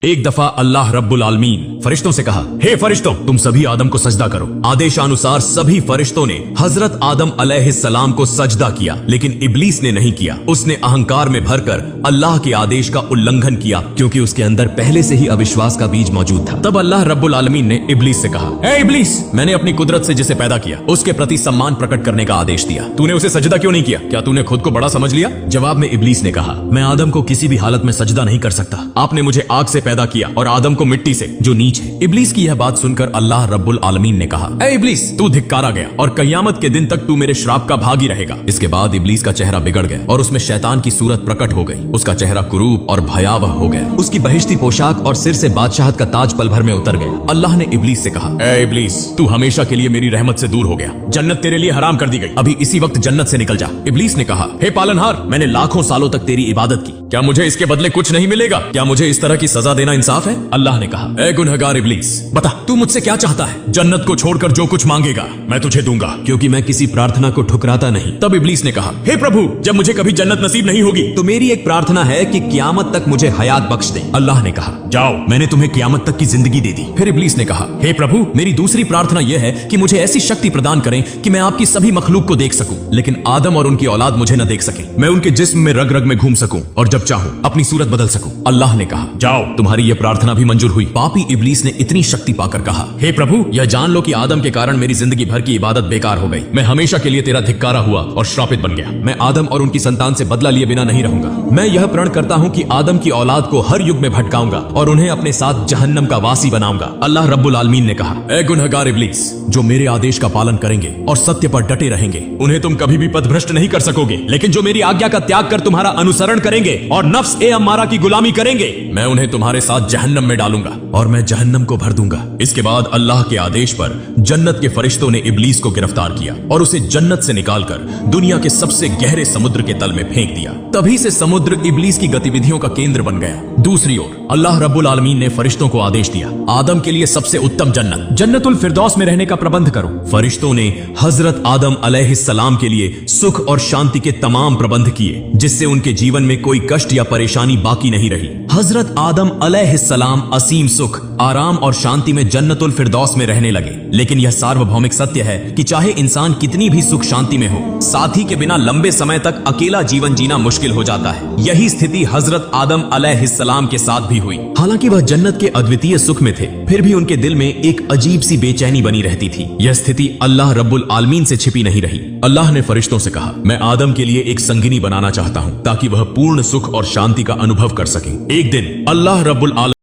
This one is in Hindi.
एक दफा अल्लाह रब्बुल आलमीन फरिश्तों से कहा, हे फरिश्तों, तुम सभी आदम को सजदा करो। आदेशानुसार सभी फरिश्तों ने हजरत आदम अलैहिस्सलाम को सजदा किया, लेकिन इब्लीस ने नहीं किया। उसने अहंकार में भरकर अल्लाह के आदेश का उल्लंघन किया, क्योंकि उसके अंदर पहले से ही अविश्वास का बीज मौजूद था। तब अल्लाह रब्बुल आलमीन ने इब्लीस से कहा, हे इब्लीस, मैंने अपनी कुदरत से जिसे पैदा किया उसके प्रति सम्मान प्रकट करने का आदेश दिया, तूने उसे सजदा क्यों नहीं किया? क्या तूने खुद को बड़ा समझ लिया? जवाब में इब्लीस ने कहा, मैं आदम को किसी भी हालत में सजदा नहीं कर सकता। आपने मुझे आग से पैदा किया और आदम को मिट्टी से, जो नीच है। इब्लीस की यह बात सुनकर अल्लाह रब्बुल आलमीन ने कहा, ए इब्लीस, तू धिक्कारा गया और कयामत के दिन तक तू मेरे श्राप का भागी रहेगा। इसके बाद इब्लीस का चेहरा बिगड़ गया और उसमें शैतान की सूरत प्रकट हो गई। उसका चेहरा कुरूप और भयावह हो गया। उसकी बहिश्ती पोशाक और सिर से बादशाहत का ताज पल भर में उतर गया। अल्लाह ने इब्लीस से कहा, ए इब्लीस, तू हमेशा के लिए मेरी रहमत से दूर हो गया। जन्नत तेरे लिए हराम कर दी गई। अभी इसी वक्त जन्नत से निकल जा। इब्लीस ने कहा, हे पालनहार, मैंने लाखों सालों तक तेरी इबादत की, क्या मुझे इसके बदले कुछ नहीं मिलेगा? क्या मुझे इस तरह की सजा देना इंसाफ है? अल्लाह ने कहा, ए गुनहगार इब्लीस, बता तू मुझसे क्या चाहता है? जन्नत को छोड़कर जो कुछ मांगेगा मैं तुझे दूंगा, क्योंकि मैं किसी प्रार्थना को ठुकराता नहीं। तब इब्लीस ने कहा, हे प्रभु, जब मुझे कभी जन्नत नसीब नहीं होगी तो मेरी एक प्रार्थना है कि कियामत तक मुझे हयात बख्श दे। अल्लाह ने कहा, जाओ, मैंने तुम्हें कियामत तक की जिंदगी दे दी। फिर इब्लीस ने कहा, हे प्रभु, मेरी दूसरी प्रार्थना यह है कि मुझे ऐसी शक्ति प्रदान करें कि मैं आपकी सभी मखलूक को देख सकूं, लेकिन आदम और उनकी औलाद मुझे न देख सके। मैं उनके जिस्म में रग रग में घूम सकूं और जब चाहूं अपनी सूरत बदल सकूं। अल्लाह ने कहा, जाओ, तुम्हारी यह प्रार्थना भी मंजूर हुई। पापी इब्लीस ने इतनी शक्ति पाकर कहा, हे प्रभु, यह जान लो कि आदम के कारण मेरी जिंदगी भर की इबादत बेकार हो गई। मैं हमेशा के लिए तेरा धिक्कारा हुआ और श्रापित बन गया। मैं आदम और उनकी संतान से बदला लिए बिना नहीं रहूंगा। मैं यह प्रण करता हूं कि आदम की औलाद को हर युग में भटकाऊंगा और उन्हें अपने साथ जहन्नम का वासी बनाऊंगा। अल्लाह रब्बुल आलमीन ने कहा, ए गुनहगार इब्लीस, जो मेरे आदेश का पालन करेंगे और सत्य पर डटे रहेंगे उन्हें तुम कभी भी पथभ्रष्ट नहीं कर सकोगे, लेकिन जो मेरी आज्ञा का त्याग कर तुम्हारा अनुसरण करेंगे और नफ्स ए अम्मारा की गुलामी करेंगे, मैं उन्हें तुम्हारे साथ जहन्नम में डालूंगा और मैं जहन्नम को भर दूंगा। इसके बाद अल्लाह के आदेश पर जन्नत के फरिश्तों ने इब्लीस को गिरफ्तार किया और उसे जन्नत से निकालकर दुनिया के सबसे गहरे समुद्र के तल में फेंक दिया। तभी से समुद्र इब्लीस की गतिविधियों का केंद्र बन गया। दूसरी ओर अल्लाह रब्बुल आलमीन ने फरिश्तों को आदेश दिया, आदम के लिए सबसे उत्तम जन्नत, जन्नतुल फिरदौस में रहने का प्रबंध करो। फरिश्तों ने हजरत आदम अलैहिस्सलाम के लिए सुख और शांति के तमाम प्रबंध किए, जिससे उनके जीवन में कोई कष्ट या परेशानी बाकी नहीं रही। हजरत आदम अलैहिस्सलाम असीम सुख, आराम और शांति में जन्नतुल फिरदौस में रहने लगे। लेकिन यह सार्वभौमिक सत्य है कि चाहे इंसान कितनी भी सुख शांति में हो, साथी के बिना लंबे समय तक अकेला जीवन जीना मुश्किल हो जाता है। यही स्थिति हजरत आदम अलैहिस्सलाम के साथ भी हुई। हालांकि वह जन्नत के अद्वितीय सुख में थे, फिर भी उनके दिल में एक अजीब सी बेचैनी बनी रहती थी। यह स्थिति अल्लाह रब्बुल आलमीन से छिपी नहीं रही। अल्लाह ने फरिश्तों से कहा, मैं आदम के लिए एक संगिनी बनाना चाहता हूँ ताकि वह पूर्ण सुख और शांति का अनुभव कर सके। एक दिन अल्लाह रब्बुल